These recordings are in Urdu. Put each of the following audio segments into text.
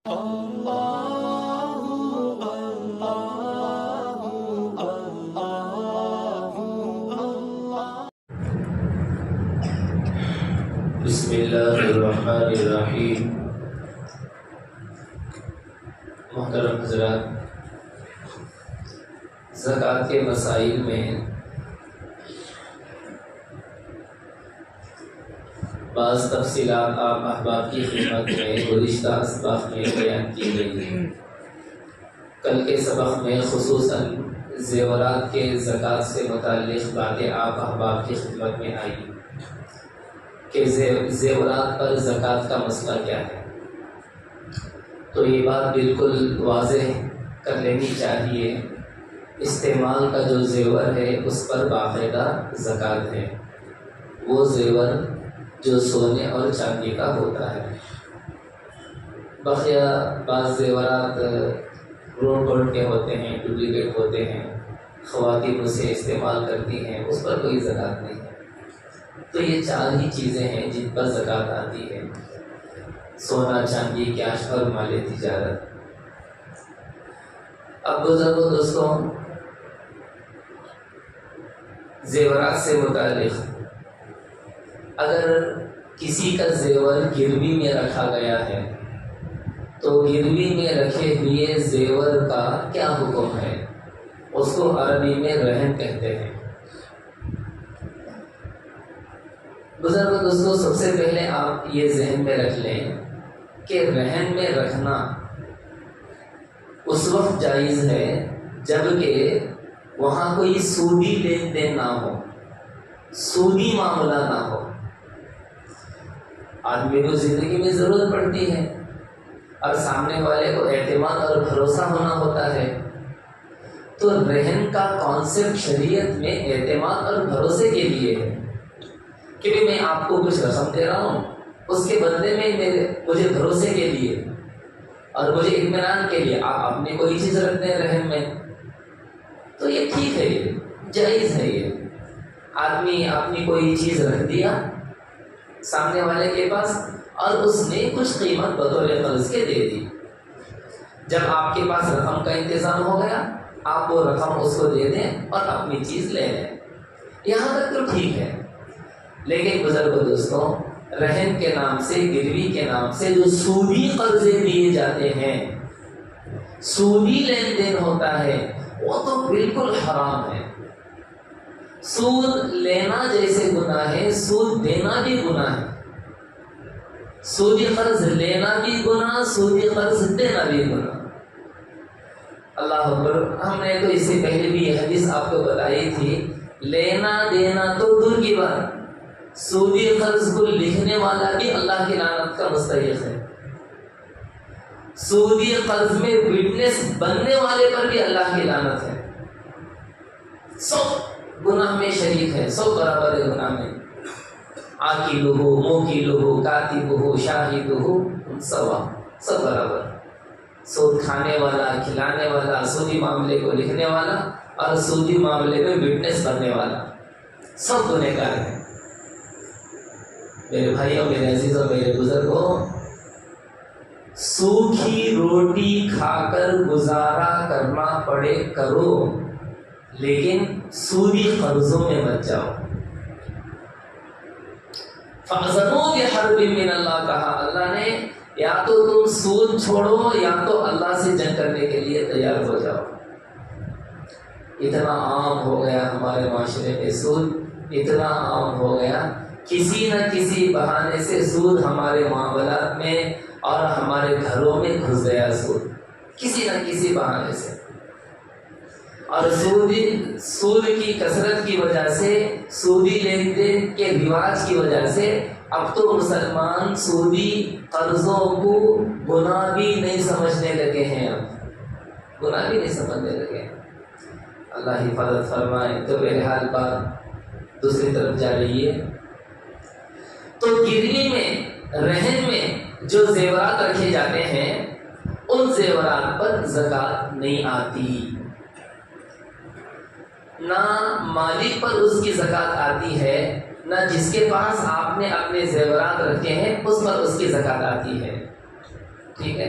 بسم اللہ الرحمن الرحیم۔ محترم حضرات، زکوٰۃ کے مسائل میں بعض تفصیلات آپ احباب کی خدمت میں گزشتہ اسباق میں بیان کی گئی ہیں۔ کل کے سبق میں خصوصاً زیورات کے زکوٰۃ سے متعلق باتیں آپ احباب کی خدمت میں آئی کہ زیورات پر زکوٰۃ کا مسئلہ کیا ہے۔ تو یہ بات بالکل واضح کر لینی چاہیے، استعمال کا جو زیور ہے اس پر باقاعدہ زکوٰۃ ہے، وہ زیور جو سونے اور چاندی کا ہوتا ہے۔ بقیہ بعض زیورات روڈ کے ہوتے ہیں، ڈپلیکیٹ ہوتے ہیں، خواتین اسے استعمال کرتی ہیں، اس پر کوئی زکوٰۃ نہیں ہے۔ تو یہ چار ہی چیزیں ہیں جن پر زکوٰۃ آتی ہے: سونا، چاندی، کیش اور مال تجارت۔ اب بزرگوں دوستوں، زیورات سے متعلق اگر کسی کا زیور گروی میں رکھا گیا ہے تو گروی میں رکھے ہوئے زیور کا کیا حکم ہے؟ اس کو عربی میں رہن کہتے ہیں۔ بزرگوں دوستوں، سب سے پہلے آپ یہ ذہن میں رکھ لیں کہ رہن میں رکھنا اس وقت جائز ہے جبکہ وہاں کوئی سودی لین دین نہ ہو، سودی معاملہ نہ ہو۔ آدمی کو زندگی میں ضرورت پڑتی ہے اور سامنے والے کو اعتماد اور بھروسہ ہونا ہوتا ہے، تو رہن کا کانسیپٹ شریعت میں اعتماد اور بھروسے کے لیے ہے کہ میں آپ کو کچھ رقم دے رہا ہوں، اس کے بدلے میں مجھے بھروسے کے لیے اور مجھے اطمینان کے لیے آپ اپنی کوئی چیز رکھتے ہیں رہن میں، تو یہ ٹھیک ہے، یہ جائز ہے۔ یہ آدمی اپنی کوئی چیز رکھ دیا سامنے والے کے پاس اور اس نے کچھ قیمت بطور قرض کے دے دی۔ جب آپ کے پاس رقم کا انتظام ہو گیا، آپ وہ رقم اس کو دے دیں اور اپنی چیز لے لیں، یہاں تک تو ٹھیک ہے۔ لیکن بزرگوں دوستوں، رہن کے نام سے، گروی کے نام سے جو سودی قرضے دیے جاتے ہیں، سودی لین دین ہوتا ہے، وہ تو بالکل حرام ہے۔ سود لینا جیسے گناہ ہے، سود دینا بھی گناہ ہے۔ سودی قرض لینا بھی گناہ، سودی قرض دینا بھی گناہ۔ اللہ اکبر، ہم نے تو اس سے پہلے بھی یہ حدیث آپ کو بتائی تھی، لینا دینا تو دور کی بات، سودی قرض کو لکھنے والا بھی اللہ کی لعنت کا مستحق ہے۔ سودی قرض میں وٹنس بننے والے پر بھی اللہ کی لعنت ہے۔ سب گناہ میں شریک ہے، سب برابر ہے گناہ میں۔ عاقلہ موکلہ کاتبہ شاہدہ سوا، سب برابر۔ سود کھانے والا، کھلانے والا، سودی معاملے کو لکھنے والا اور سودی معاملے میں وٹنس بننے والا، سب گنہگار ہیں۔ میرے بھائیوں، میرے عزیزوں، میرے بزرگوں، سوکھی روٹی کھا کر گزارا کرنا پڑے کرو، لیکن سودی قرضوں میں مت جاؤ۔ فَأَذَنُوا بِحَرْبٍ مِّنَ اللَّهِ، کہا اللہ نے، یا تو تم سود چھوڑو یا تو اللہ سے جنگ کرنے کے لیے تیار ہو جاؤ۔ اتنا عام ہو گیا ہمارے معاشرے میں سود، اتنا عام ہو گیا، کسی نہ کسی بہانے سے سود ہمارے معاملات میں اور ہمارے گھروں میں گھس گیا، سود کسی نہ کسی بہانے سے۔ اور سود کی کثرت کی وجہ سے، سودی لین دین کے رواج کی وجہ سے اب تو مسلمان سودی قرضوں کو گناہ بھی نہیں سمجھنے لگے ہیں، اب گناہ بھی نہیں سمجھنے لگے ہیں۔ اللہ حفاظت فرمائے۔ تو بہرحال بات دوسری طرف جا رہی ہے۔ تو گروی میں، رہن میں جو زیورات رکھے جاتے ہیں، ان زیورات پر زکوٰۃ نہیں آتی، نہ مالک پر اس کی زکوٰۃ آتی ہے، نہ جس کے پاس آپ نے اپنے زیورات رکھے ہیں اس پر اس کی زکوٰۃ آتی ہے۔ ٹھیک ہے،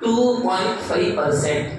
2.5%।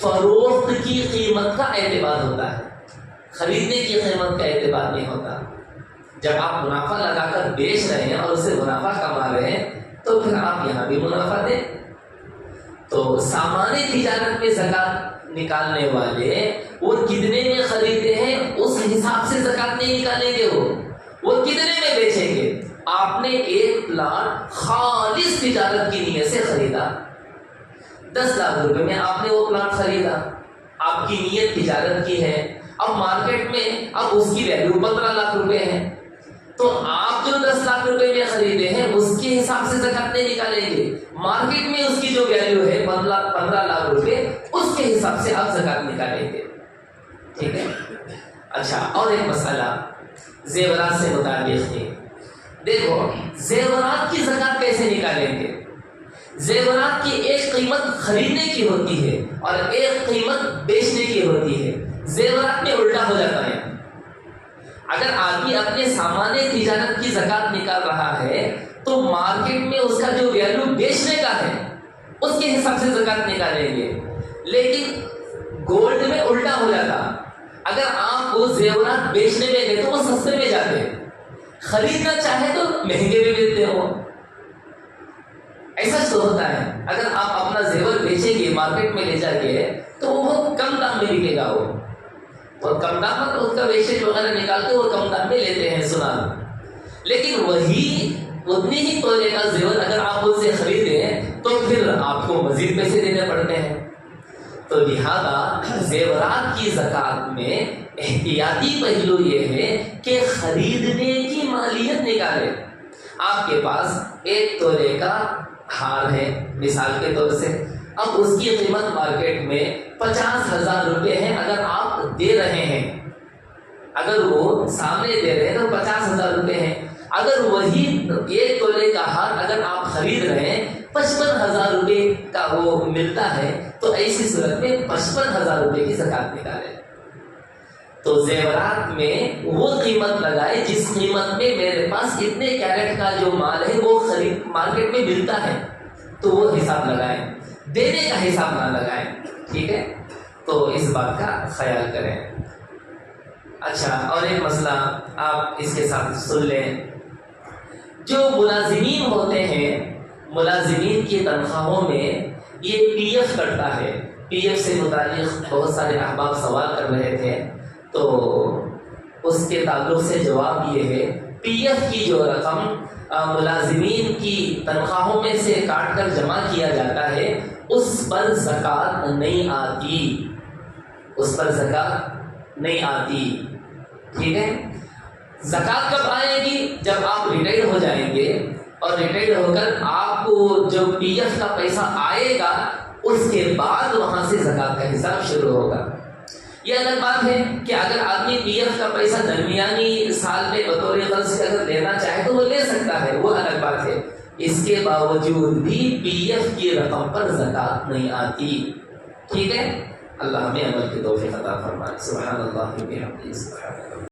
فروخت کی قیمت کا اعتبار ہوتا ہے، خریدنے کی قیمت کا اعتبار نہیں ہوتا۔ جب آپ منافع لگا کر بیچ رہے ہیں اور اسے منافع کما رہے ہیں تو پھر آپ یہاں بھی منافع دیں۔ تو سامان تجارت میں زکوٰۃ نکالنے والے وہ کتنے میں خریدتے ہیں اس حساب سے زکوٰۃ نہیں نکالیں گے، وہ کتنے میں بیچیں گے۔ آپ نے ایک پلاٹ خالص تجارت کی نیت سے خریدا، 10 لاکھ روپے میں آپ نے وہ پلاٹ خریدا، آپ کی نیت تجارت کی ہے۔ اب مارکیٹ میں اب اس کی ویلیو 15 لاکھ روپے ہے، تو آپ جو 10 لاکھ روپے میں خریدے ہیں اس کے حساب سے زکوٰۃ نہیں نکالیں گے، مارکیٹ میں اس کی جو ویلیو ہے 15 لاکھ روپے اس کے حساب سے آپ زکوٰۃ نکالیں گے، ٹھیک ہے۔ اچھا، اور ایک مسئلہ زیورات سے متعلق ہے۔ دیکھو زیورات کی زکوٰۃ کیسے نکالیں گے؟ زیورات کی ایک قیمت خریدنے کی ہوتی ہے اور ایک قیمت بیچنے کی ہوتی ہے۔ زیورات میں الٹا ہو جاتا ہے۔ اگر آدمی اپنے سامان تجارت کی زکوٰۃ نکال رہا ہے تو مارکیٹ میں اس کا جو ویلیو بیچنے کا ہے اس کے حساب سے زکوٰۃ نکالیں گے، لیکن گولڈ میں الٹا ہو جاتا۔ اگر آپ وہ زیورات بیچنے میں گئے تو وہ سستے میں جاتے، خریدنا چاہے تو مہنگے میں ملتے ہو، ایسا تو ہوتا ہے۔ اگر آپ اپنا زیور بیچیں گے مارکیٹ میں لے جا کے تو وہ بہت کم دام میں بکے گا، وہ بہت کم دام میں اس کا ویسٹیج وغیرہ نکال کے وہ کم دام میں لیتے ہیں، سنا۔ لیکن وہی اتنی ہی تولے کا زیور اگر آپ ان سے خریدیں تو پھر آپ کو مزید پیسے دینے پڑتے ہیں۔ تو لہذا زیورات کی زکوٰۃ میں احتیاطی پہلو یہ ہے کہ خریدنے کی مالیت نکالے۔ آپ کے پاس 1 تولے کا ہار ہے مثال کے طور سے، اب اس کی قیمت مارکیٹ میں 50,000 روپے ہے۔ اگر آپ دے رہے ہیں، اگر وہ سامنے دے رہے ہیں تو 50,000 روپے ہیں، اگر وہی 1 تولے کا ہار اگر آپ خرید رہے ہیں 55,000 روپے کا وہ ملتا ہے تو ایسی صورت میں 55,000 روپے کی زکوٰۃ نکالے۔ تو زیورات میں وہ قیمت لگائے جس قیمت میں میرے پاس اتنے کیرٹ کا جو مال ہے وہ خرید مارکیٹ میں ملتا ہے، تو وہ حساب لگائیں، دینے کا حساب نہ لگائیں، ٹھیک ہے۔ تو اس بات کا خیال کریں۔ اچھا، اور ایک مسئلہ آپ اس کے ساتھ سن لیں، جو ملازمین ہوتے ہیں، ملازمین کی تنخواہوں میں یہ پی ایف کٹتا ہے۔ پی ایف سے متعلق بہت سارے احباب سوال کر رہے تھے، تو اس کے تعلق سے جواب یہ ہے، پی ایف کی جو رقم ملازمین کی تنخواہوں میں سے کاٹ کر جمع کیا جاتا ہے اس پر زکوٰۃ نہیں آتی، اس پر زکوٰۃ نہیں آتی، ٹھیک ہے۔ زکوٰۃ کب آئے گی؟ جب آپ ریٹائر ہو جائیں گے اور ریٹائر ہو کر آپ کو جو پی ایف کا پیسہ آئے گا اس کے بعد وہاں سے زکوٰۃ کا حساب شروع ہوگا۔ یہ الگ بات ہے کہ اگر آدمی پی ایف کا پیسہ درمیانی سال میں بطور قرض سے اگر لینا چاہے تو وہ لے سکتا ہے، وہ الگ بات ہے۔ اس کے باوجود بھی پی ایف کی رقم پر زکوٰۃ نہیں آتی، ٹھیک ہے۔ اللہ ہمیں عمل کی توفیق عطا فرمائے۔ سبحان اللہ و بحمدہ، سبحان اللہ۔